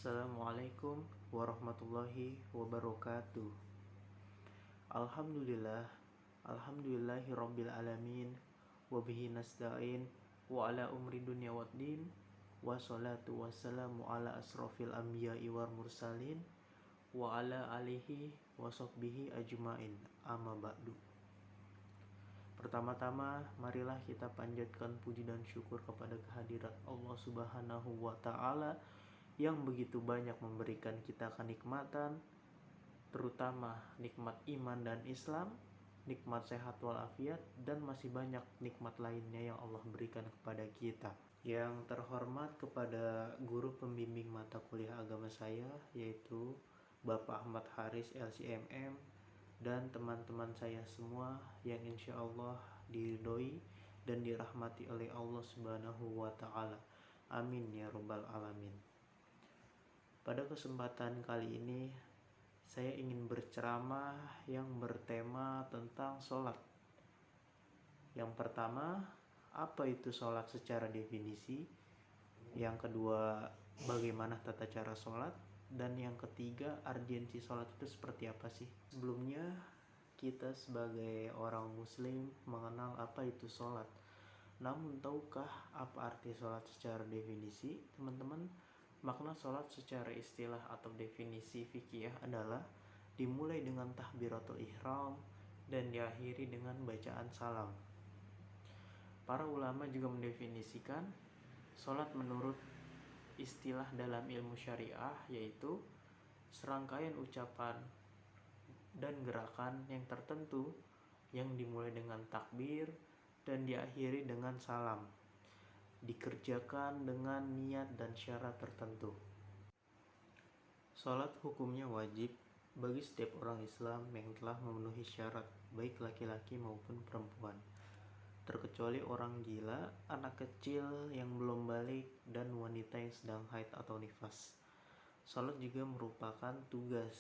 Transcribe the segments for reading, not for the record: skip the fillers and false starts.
Assalamualaikum warahmatullahi wabarakatuh. Alhamdulillah, alhamdulillahi rabbil alamin, wabihi nasta'in, wa ala umri dunya waddin, wa salatu wassalamu ala asrafil anbiya'i wal mursalin, wa ala alihi wa sahbihi ajma'in, amma ba'du. Pertama-tama, marilah kita panjatkan puji dan syukur kepada kehadirat Allah Subhanahu wa Ta'ala yang begitu banyak memberikan kita kenikmatan, terutama nikmat iman dan Islam, nikmat sehat walafiat, dan masih banyak nikmat lainnya yang Allah berikan kepada kita. Yang terhormat kepada guru pembimbing mata kuliah agama saya, yaitu Bapak Ahmad Haris LCMM, dan teman-teman saya semua yang insya Allah diridhoi dan dirahmati oleh Allah Subhanahu wa Ta'ala. Amin ya Rabbal Alamin. Pada kesempatan kali ini saya ingin berceramah yang bertema tentang sholat. Yang pertama, apa itu sholat secara definisi? Yang kedua, bagaimana tata cara sholat? Dan yang ketiga, urgensi sholat itu seperti apa sih? Sebelumnya, kita sebagai orang muslim mengenal apa itu sholat. Namun tahukah apa arti sholat secara definisi? Teman-teman, makna sholat secara istilah atau definisi fikih adalah dimulai dengan takbiratul ihram dan diakhiri dengan bacaan salam. Para ulama juga mendefinisikan sholat menurut istilah dalam ilmu syariah, yaitu serangkaian ucapan dan gerakan yang tertentu yang dimulai dengan takbir dan diakhiri dengan salam, dikerjakan dengan niat dan syarat tertentu. Salat hukumnya wajib bagi setiap orang Islam yang telah memenuhi syarat, baik laki-laki maupun perempuan, terkecuali orang gila, anak kecil yang belum balik, dan wanita yang sedang haid atau nifas. Salat juga merupakan tugas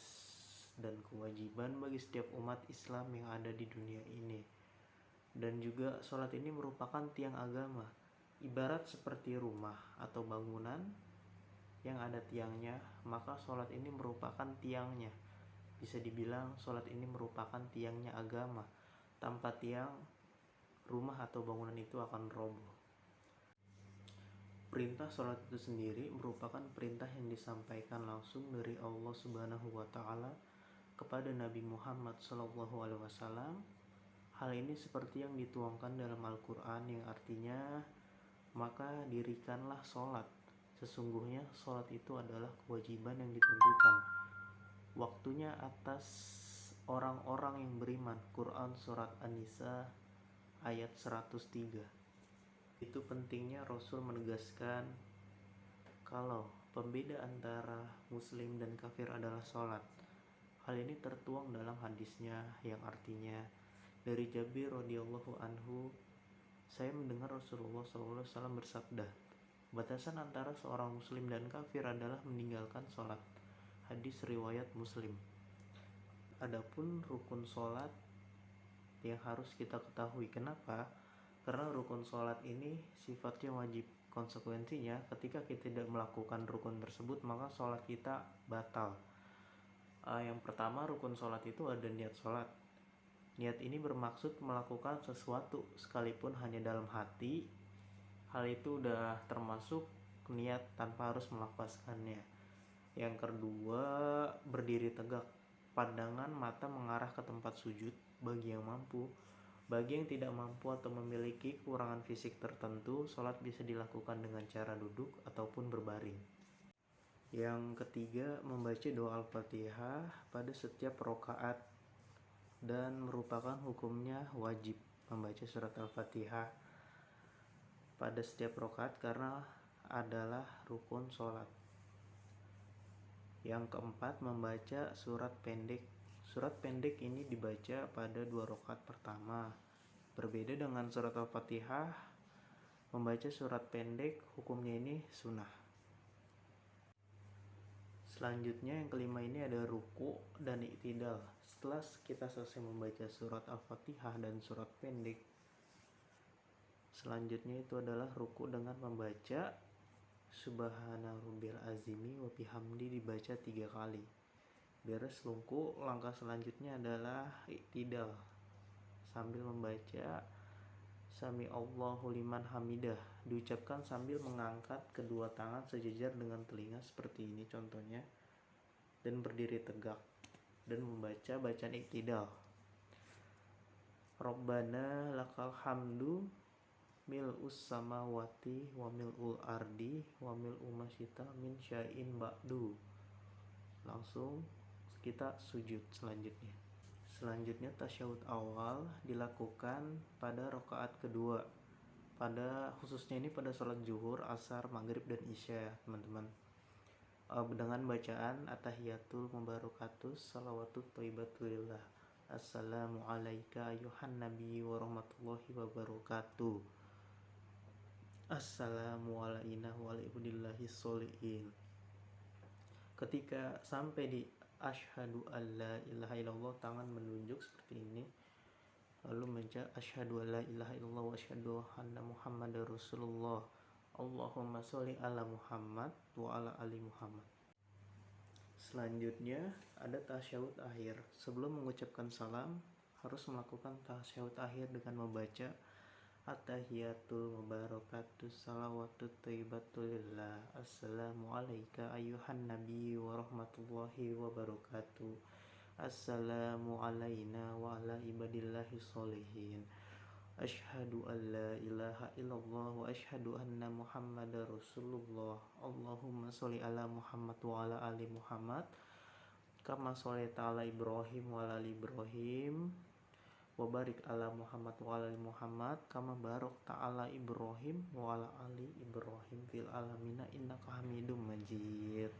dan kewajiban bagi setiap umat Islam yang ada di dunia ini. Dan juga salat ini merupakan tiang agama. Ibarat seperti rumah atau bangunan yang ada tiangnya, maka sholat ini merupakan tiangnya. Bisa dibilang sholat ini merupakan tiangnya agama. Tanpa tiang, rumah atau bangunan itu akan roboh. Perintah sholat itu sendiri merupakan perintah yang disampaikan langsung dari Allah Subhanahu wa Ta'ala kepada Nabi Muhammad SAW. Hal ini seperti yang dituangkan dalam Al-Quran, yang artinya, maka dirikanlah sholat. Sesungguhnya sholat itu adalah kewajiban yang ditentukan waktunya atas orang-orang yang beriman. Quran Surat An-Nisa ayat 103. Itu pentingnya Rasul menegaskan kalau pembeda antara muslim dan kafir adalah sholat. Hal ini tertuang dalam hadisnya, yang artinya dari Jabir radhiyallahu anhu, saya mendengar Rasulullah SAW bersabda, batasan antara seorang muslim dan kafir adalah meninggalkan sholat. Hadis riwayat Muslim. Adapun rukun sholat yang harus kita ketahui. Kenapa? Karena rukun sholat ini sifatnya wajib. Konsekuensinya, ketika kita tidak melakukan rukun tersebut, maka sholat kita batal. Yang pertama, rukun sholat itu ada niat sholat. Niat ini bermaksud melakukan sesuatu sekalipun hanya dalam hati. Hal itu udah termasuk niat tanpa harus melafazkannya. Yang kedua, berdiri tegak. Pandangan mata mengarah ke tempat sujud bagi yang mampu. Bagi yang tidak mampu atau memiliki kekurangan fisik tertentu, sholat bisa dilakukan dengan cara duduk ataupun berbaring. Yang ketiga, membaca doa Al-Fatihah pada setiap rakaat, dan merupakan hukumnya wajib membaca surat Al-Fatihah pada setiap rakaat karena adalah rukun sholat. Yang keempat, membaca surat pendek. Surat pendek ini dibaca pada 2 rakaat pertama. Berbeda dengan surat Al-Fatihah, membaca surat pendek hukumnya ini sunnah. Selanjutnya yang kelima ini ada ruku dan i'tidal. Setelah kita selesai membaca surat Al-Fatihah dan surat pendek, selanjutnya itu adalah ruku dengan membaca Subhana rabbil azimi wa bihamdi dibaca 3 kali. Beres lungku, langkah selanjutnya adalah iktidal sambil membaca Sami Allahu liman hamidah, diucapkan sambil mengangkat kedua tangan sejajar dengan telinga seperti ini contohnya, dan berdiri tegak dan membaca bacaan iktidal. Rabbana lakal hamdu mil'us samawati wa mil'ul ardi wa mil'u masyita min syai'in ba'du. Langsung kita sujud selanjutnya. Selanjutnya tasyahud awal dilakukan pada rakaat kedua. Khususnya ini pada sholat zuhur, asar, maghrib, dan isya, teman-teman. Dengan bacaan at-tahiyatul mubarakatus salawatut thayyibatulillah. Assalamu alayka ayuhan nabi wa rahmatullahi wa barakatuh. Assalamu alayna wa ala ibadillahi sholihin. Ketika sampai di asyhadu alla ilaha illallah, tangan menunjuk seperti ini, lalu membaca asyhadu alla ilaha illallah wa asyhadu anna muhammadar rasulullah. Allahumma sholli ala Muhammad wa ala ali Muhammad. Selanjutnya ada tasyahud akhir. Sebelum mengucapkan salam, harus melakukan tasyahud akhir dengan membaca at-tahiyatul mubarakatus salawatut thayyibatulillah. Assalamu alayka ayuhan nabi wa rahmatullahi wa barakatuh. Assalamu alayna wa ala ibadillahi sholihin. Asyhadu an la ilaha illallah wa asyhadu anna muhammadar rasulullah. Allahumma sholli ala Muhammad wa ala ali Muhammad kama sholaita ala Ibrahim wa ala ali Ibrahim wa barik ala Muhammad wa ala ali Muhammad kama barakta ala Ibrahim wa ala ali Ibrahim fil alamina innaka Hamidum Majid.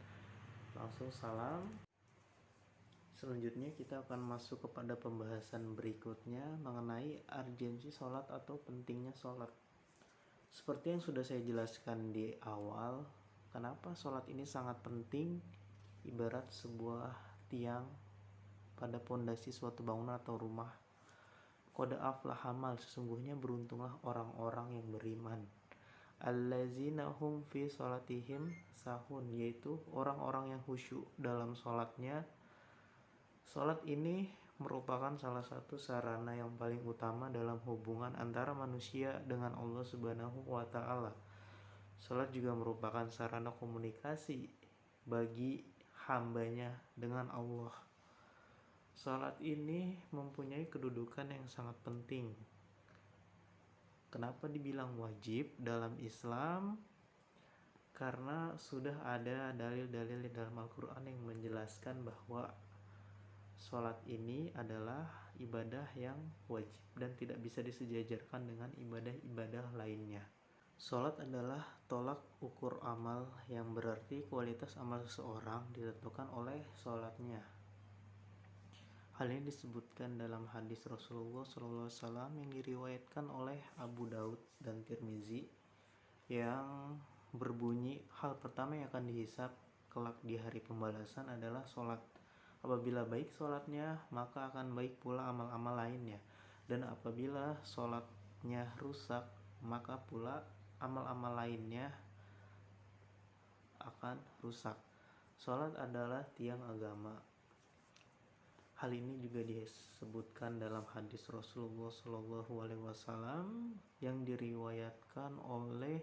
Langsung salam. Selanjutnya kita akan masuk kepada pembahasan berikutnya mengenai urgensi sholat atau pentingnya sholat. Seperti yang sudah saya jelaskan di awal, kenapa sholat ini sangat penting, ibarat sebuah tiang pada pondasi suatu bangunan atau rumah. Qad aflaha man, sesungguhnya beruntunglah orang-orang yang beriman. Allazina hum fi sholatihim sahun, yaitu orang-orang yang khusyuk dalam sholatnya. Sholat ini merupakan salah satu sarana yang paling utama dalam hubungan antara manusia dengan Allah Subhanahu wa Ta'ala. Sholat juga merupakan sarana komunikasi bagi hambanya dengan Allah. Sholat ini mempunyai kedudukan yang sangat penting. Kenapa dibilang wajib dalam Islam? Karena sudah ada dalil-dalil di dalam Al-Quran yang menjelaskan bahwa sholat ini adalah ibadah yang wajib dan tidak bisa disejajarkan dengan ibadah-ibadah lainnya. Sholat adalah tolak ukur amal, yang berarti kualitas amal seseorang ditentukan oleh sholatnya. Hal ini disebutkan dalam hadis Rasulullah SAW yang diriwayatkan oleh Abu Daud dan Tirmizi, yang berbunyi, hal pertama yang akan dihisab kelak di hari pembalasan adalah sholat. Apabila baik sholatnya, maka akan baik pula amal-amal lainnya. Dan apabila sholatnya rusak, maka pula amal-amal lainnya akan rusak. Sholat adalah tiang agama. Hal ini juga disebutkan dalam hadis Rasulullah SAW yang diriwayatkan oleh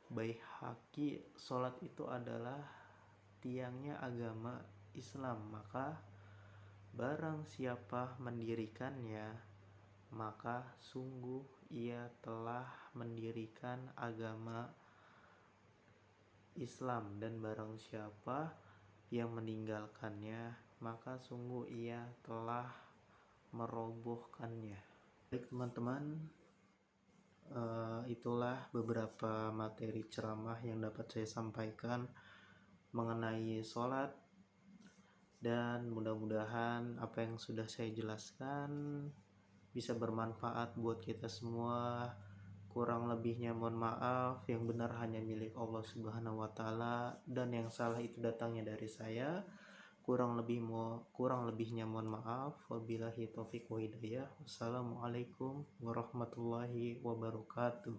Baihaqi. Sholat itu adalah tiangnya agama Islam, maka barang siapa mendirikannya, maka sungguh ia telah mendirikan agama Islam, dan barang siapa yang meninggalkannya, maka sungguh ia telah merobohkannya. Baik teman-teman, itulah beberapa materi ceramah yang dapat saya sampaikan mengenai sholat. Dan mudah-mudahan apa yang sudah saya jelaskan bisa bermanfaat buat kita semua. Kurang lebihnya mohon maaf, yang benar hanya milik Allah Subhanahu wa Ta'ala, dan yang salah itu datangnya dari saya. Kurang lebihnya mohon maaf. Wabillahi taufiq wa hidayah. Wassalamualaikum warahmatullahi wabarakatuh.